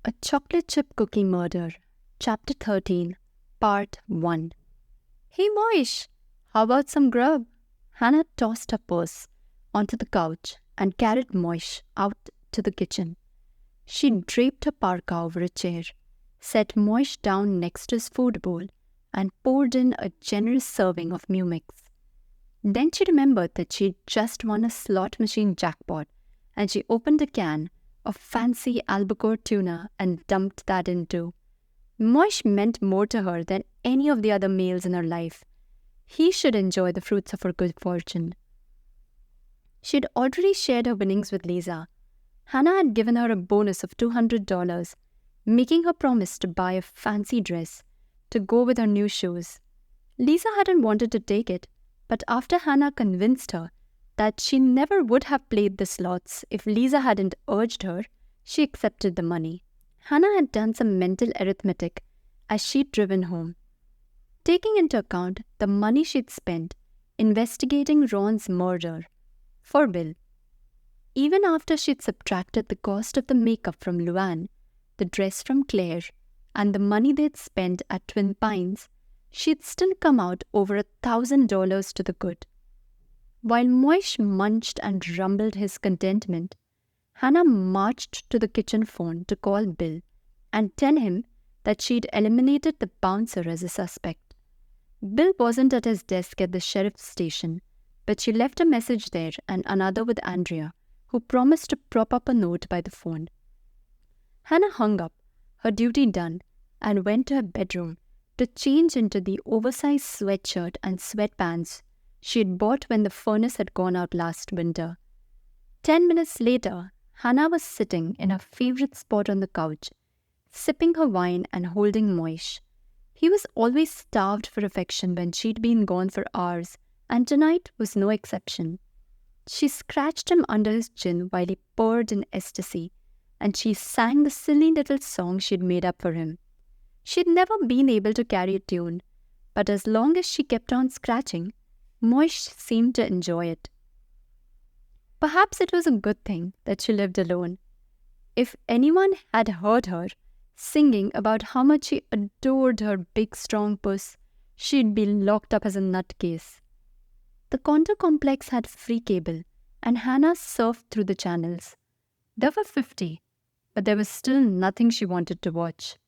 A Chocolate Chip Cookie Murder, Chapter 13, Part 1. Hey Moish, how about some grub? Hannah tossed her purse onto the couch and carried Moish out to the kitchen. She draped her parka over a chair, set Moish down next to his food bowl, and poured in a generous serving of Mew Mix. Then she remembered that she'd just won a slot machine jackpot, and she opened a can of fancy albacore tuna and dumped that in too. Moish meant more to her than any of the other meals in her life. He should enjoy the fruits of her good fortune. She'd already shared her winnings with Lisa. Hannah had given her a bonus of $200, making her promise to buy a fancy dress to go with her new shoes. Lisa hadn't wanted to take it, but after Hannah convinced her that she never would have played the slots if Lisa hadn't urged her, she accepted the money. Hannah had done some mental arithmetic as she'd driven home, taking into account the money she'd spent investigating Ron's murder for Bill. Even after she'd subtracted the cost of the makeup from Luann, the dress from Claire, and the money they'd spent at Twin Pines, she'd still come out over $1,000 to the good. While Moish munched and rumbled his contentment, Hannah marched to the kitchen phone to call Bill and tell him that she'd eliminated the bouncer as a suspect. Bill wasn't at his desk at the sheriff's station, but she left a message there and another with Andrea, who promised to prop up a note by the phone. Hannah hung up, her duty done, and went to her bedroom to change into the oversized sweatshirt and sweatpants she had bought when the furnace had gone out last winter. 10 minutes later, Hannah was sitting in her favorite spot on the couch, sipping her wine and holding Moish. He was always starved for affection when she'd been gone for hours, and tonight was no exception. She scratched him under his chin while he purred in ecstasy, and she sang the silly little song she'd made up for him. She'd never been able to carry a tune, but as long as she kept on scratching, Moish seemed to enjoy it. Perhaps it was a good thing that she lived alone. If anyone had heard her singing about how much she adored her big strong puss, she'd be locked up as a nutcase. The condo complex had free cable, and Hannah surfed through the channels. There were 50, but there was still nothing she wanted to watch.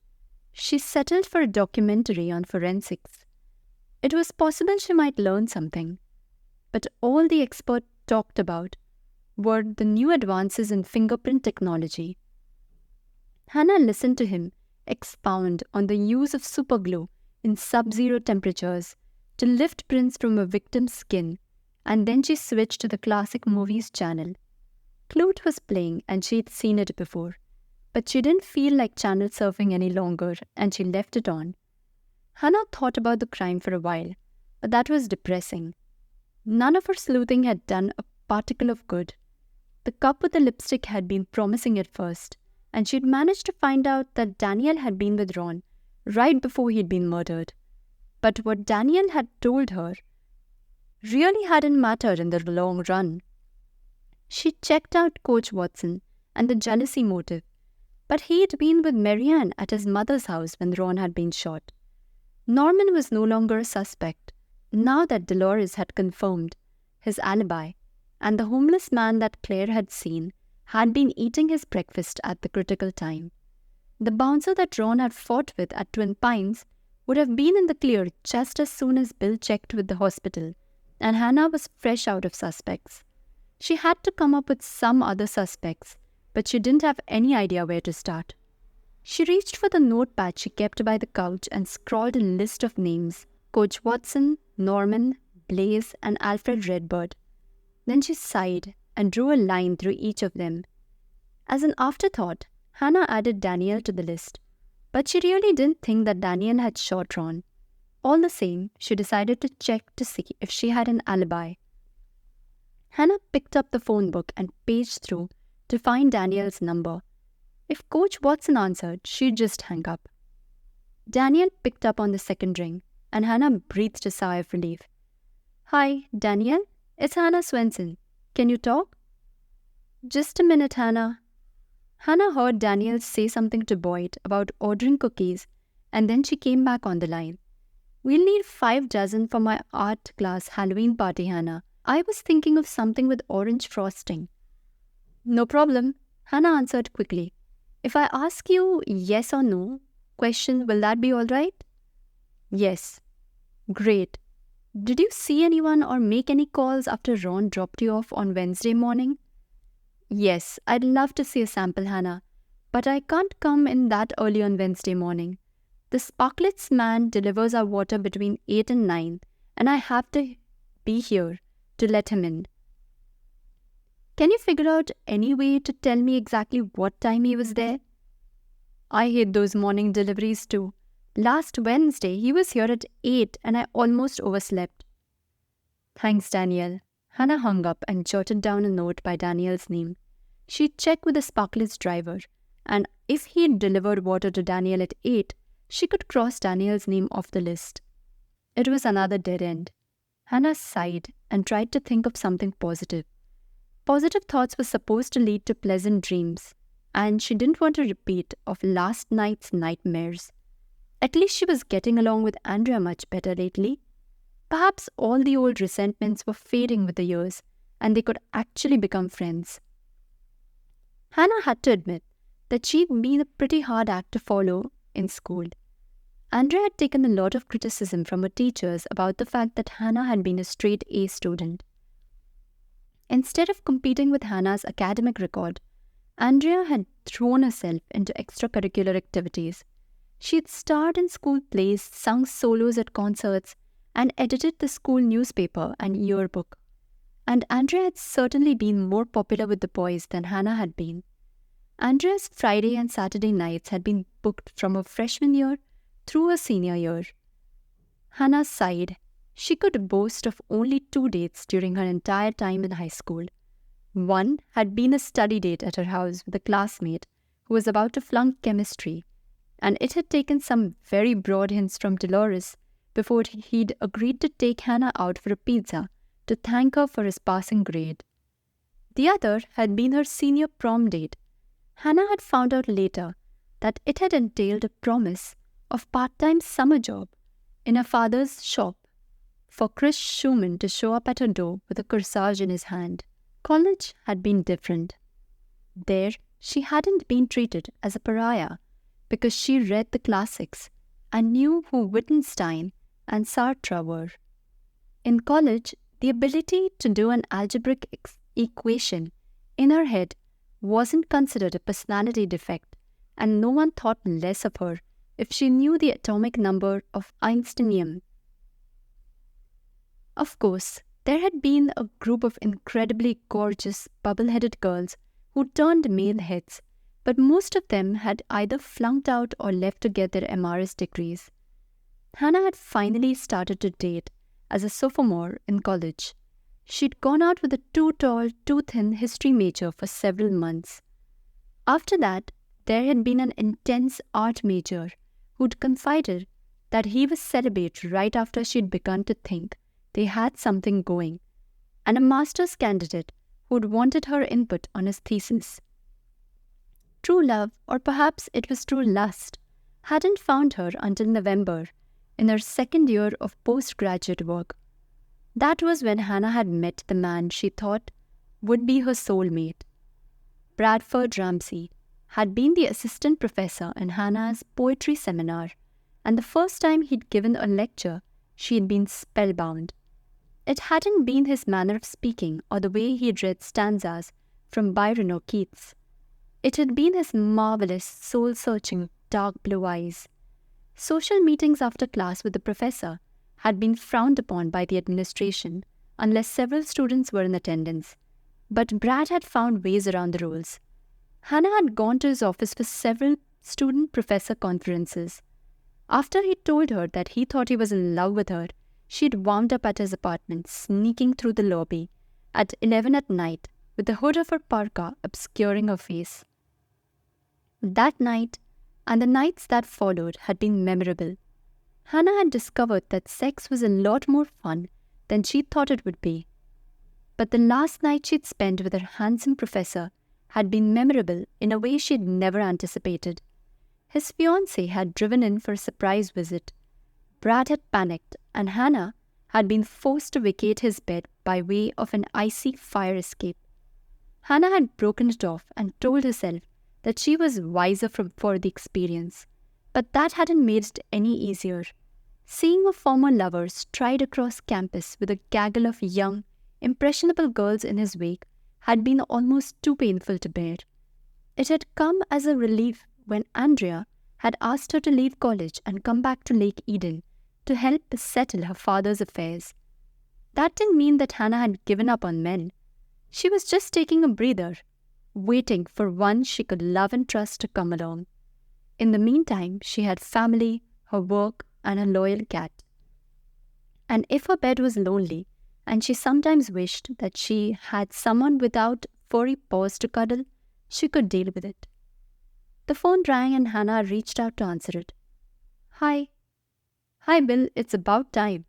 She settled for a documentary on forensics. It was possible she might learn something, but all the expert talked about were the new advances in fingerprint technology. Hannah listened to him expound on the use of superglue in sub-zero temperatures to lift prints from a victim's skin, and then she switched to the classic movies channel. Clute was playing and she'd seen it before, but she didn't feel like channel surfing any longer and she left it on. Hannah thought about the crime for a while, but that was depressing. None of her sleuthing had done a particle of good. The cup with the lipstick had been promising at first, and she'd managed to find out that Daniel had been with Ron right before he'd been murdered. But what Daniel had told her really hadn't mattered in the long run. She checked out Coach Watson and the jealousy motive, but he'd been with Marianne at his mother's house when Ron had been shot. Norman was no longer a suspect, now that Dolores had confirmed his alibi, and the homeless man that Claire had seen had been eating his breakfast at the critical time. The bouncer that Ron had fought with at Twin Pines would have been in the clear just as soon as Bill checked with the hospital, and Hannah was fresh out of suspects. She had to come up with some other suspects, but she didn't have any idea where to start. She reached for the notepad she kept by the couch and scrawled a list of names: Coach Watson, Norman, Blaze, and Alfred Redbird. Then she sighed and drew a line through each of them. As an afterthought, Hannah added Daniel to the list, but she really didn't think that Daniel had shot Ron. All the same, she decided to check to see if she had an alibi. Hannah picked up the phone book and paged through to find Daniel's number. If Coach Watson answered, she'd just hang up. Daniel picked up on the second ring, and Hannah breathed a sigh of relief. "Hi, Daniel. It's Hannah Swenson. Can you talk?" "Just a minute, Hannah." Hannah heard Daniel say something to Boyd about ordering cookies, and then she came back on the line. "We'll need 5 dozen for my art class Halloween party, Hannah. I was thinking of something with orange frosting." "No problem," Hannah answered quickly. "If I ask you yes or no question, will that be all right?" "Yes." "Great. Did you see anyone or make any calls after Ron dropped you off on Wednesday morning?" "Yes, I'd love to see a sample, Hannah, but I can't come in that early on Wednesday morning. The Sparklets man delivers our water between 8 and 9, and I have to be here to let him in." "Can you figure out any way to tell me exactly what time he was there?" "I hate those morning deliveries too. Last Wednesday, he was here at 8 and I almost overslept." "Thanks, Danielle." Hannah hung up and jotted down a note by Daniel's name. She'd check with the Sparklets driver, and if he'd delivered water to Daniel at 8, she could cross Daniel's name off the list. It was another dead end. Hannah sighed and tried to think of something positive. Positive thoughts were supposed to lead to pleasant dreams, and she didn't want a repeat of last night's nightmares. At least she was getting along with Andrea much better lately. Perhaps all the old resentments were fading with the years, and they could actually become friends. Hannah had to admit that she'd been a pretty hard act to follow in school. Andrea had taken a lot of criticism from her teachers about the fact that Hannah had been a straight A student. Instead of competing with Hannah's academic record, Andrea had thrown herself into extracurricular activities. She had starred in school plays, sung solos at concerts, and edited the school newspaper and yearbook. And Andrea had certainly been more popular with the boys than Hannah had been. Andrea's Friday and Saturday nights had been booked from her freshman year through her senior year. Hannah sighed. She could boast of only 2 dates during her entire time in high school. One had been a study date at her house with a classmate who was about to flunk chemistry, and it had taken some very broad hints from Dolores before he'd agreed to take Hannah out for a pizza to thank her for his passing grade. The other had been her senior prom date. Hannah had found out later that it had entailed a promise of part-time summer job in her father's shop for Chris Schumann to show up at her door with a corsage in his hand. College had been different. There, she hadn't been treated as a pariah because she read the classics and knew who Wittgenstein and Sartre were. In college, the ability to do an algebraic equation in her head wasn't considered a personality defect, and no one thought less of her if she knew the atomic number of Einsteinium. Of course, there had been a group of incredibly gorgeous, bubble-headed girls who turned male heads, but most of them had either flunked out or left to get their MRS degrees. Hannah had finally started to date as a sophomore in college. She'd gone out with a too tall, too thin history major for several months. After that, there had been an intense art major who'd confided that he was celibate right after she'd begun to think they had something going, and a master's candidate who'd wanted her input on his thesis. True love, or perhaps it was true lust, hadn't found her until November, in her second year of postgraduate work. That was when Hannah had met the man she thought would be her soulmate. Bradford Ramsey had been the assistant professor in Hannah's poetry seminar, and the first time he'd given a lecture, she had been spellbound. It hadn't been his manner of speaking or the way he'd read stanzas from Byron or Keats. It had been his marvelous, soul-searching, dark blue eyes. Social meetings after class with the professor had been frowned upon by the administration unless several students were in attendance, but Brad had found ways around the rules. Hannah had gone to his office for several student-professor conferences. After he told her that he thought he was in love with her, she'd wound up at his apartment, sneaking through the lobby at 11 at night with the hood of her parka obscuring her face. That night and the nights that followed had been memorable. Hannah had discovered that sex was a lot more fun than she thought it would be. But the last night she'd spent with her handsome professor had been memorable in a way she'd never anticipated. His fiancée had driven in for a surprise visit. Brad had panicked, and Hannah had been forced to vacate his bed by way of an icy fire escape. Hannah had broken it off and told herself that she was wiser for the experience, but that hadn't made it any easier. Seeing her former lover stride across campus with a gaggle of young, impressionable girls in his wake had been almost too painful to bear. It had come as a relief when Andrea had asked her to leave college and come back to Lake Eden to help settle her father's affairs. That didn't mean that Hannah had given up on men. She was just taking a breather, waiting for one she could love and trust to come along. In the meantime, she had family, her work, and a loyal cat. And if her bed was lonely, and she sometimes wished that she had someone without furry paws to cuddle, she could deal with it. The phone rang and Hannah reached out to answer it. "Hi." "Hi, Bill, it's about time."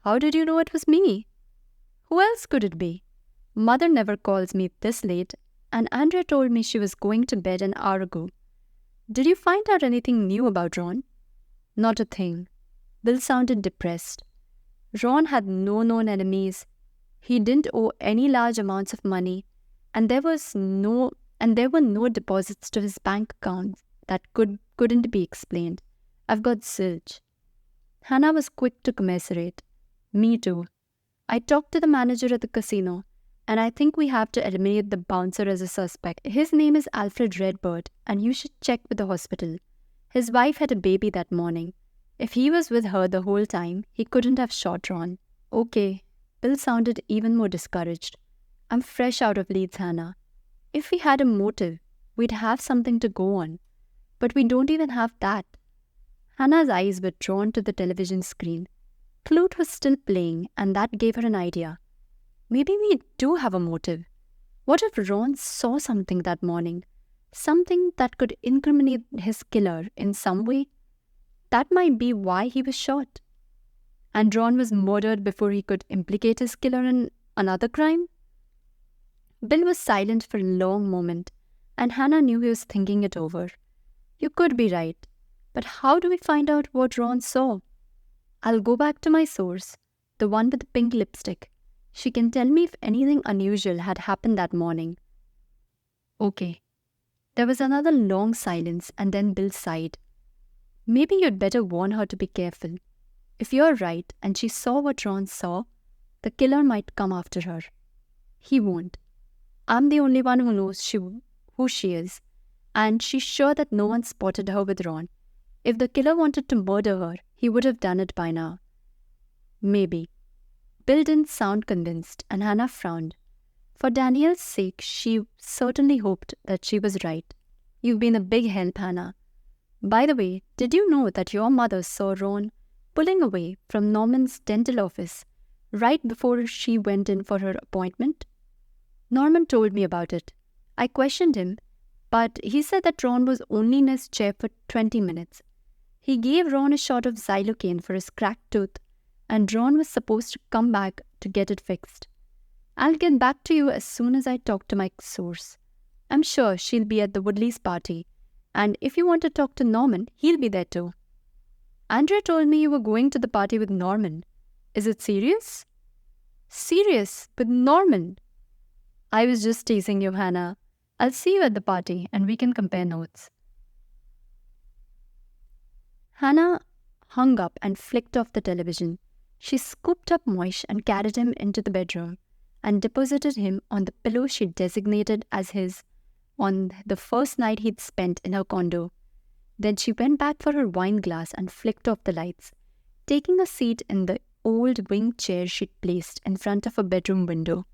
"How did you know it was me?" "Who else could it be? Mother never calls me this late, and Andrea told me she was going to bed an hour ago. Did you find out anything new about Ron?" "Not a thing." Bill sounded depressed. Ron had no known enemies. He didn't owe any large amounts of money, and there were no deposits to his bank accounts that couldn't be explained. "I've got zilch." Hannah was quick to commiserate. "Me too. I talked to the manager at the casino, and I think we have to eliminate the bouncer as a suspect. His name is Alfred Redbird, and you should check with the hospital. His wife had a baby that morning. If he was with her the whole time, he couldn't have shot Ron." "Okay." Bill sounded even more discouraged. "I'm fresh out of Leeds, Hannah. If we had a motive, we'd have something to go on. But we don't even have that." Hannah's eyes were drawn to the television screen. Flute was still playing, and that gave her an idea. Maybe we do have a motive. What if Ron saw something that morning? Something that could incriminate his killer in some way? That might be why he was shot. And Ron was murdered before he could implicate his killer in another crime? Bill was silent for a long moment, and Hannah knew he was thinking it over. You could be right, but how do we find out what Ron saw? I'll go back to my source, the one with the pink lipstick. She can tell me if anything unusual had happened that morning. Okay. There was another long silence, and then Bill sighed. Maybe you'd better warn her to be careful. If you're right and she saw what Ron saw, the killer might come after her. He won't. I'm the only one who knows who she is, and she's sure that no one spotted her with Ron. If the killer wanted to murder her, he would have done it by now. Maybe. Bill didn't sound convinced, and Hannah frowned. For Danielle's sake, she certainly hoped that she was right. You've been a big help, Hannah. By the way, did you know that your mother saw Ron pulling away from Norman's dental office right before she went in for her appointment? Norman told me about it. I questioned him, but he said that Ron was only in his chair for 20 minutes. He gave Ron a shot of xylocaine for his cracked tooth, and Ron was supposed to come back to get it fixed. I'll get back to you as soon as I talk to my source. I'm sure she'll be at the Woodleys' party, and if you want to talk to Norman, he'll be there too. Andrea told me you were going to the party with Norman. Is it serious? Serious? With Norman? I was just teasing you, Hannah. I'll see you at the party, and we can compare notes. Hannah hung up and flicked off the television. She scooped up Moish and carried him into the bedroom and deposited him on the pillow she designated as his on the first night he'd spent in her condo. Then she went back for her wine glass and flicked off the lights, taking a seat in the old wing chair she'd placed in front of her bedroom window.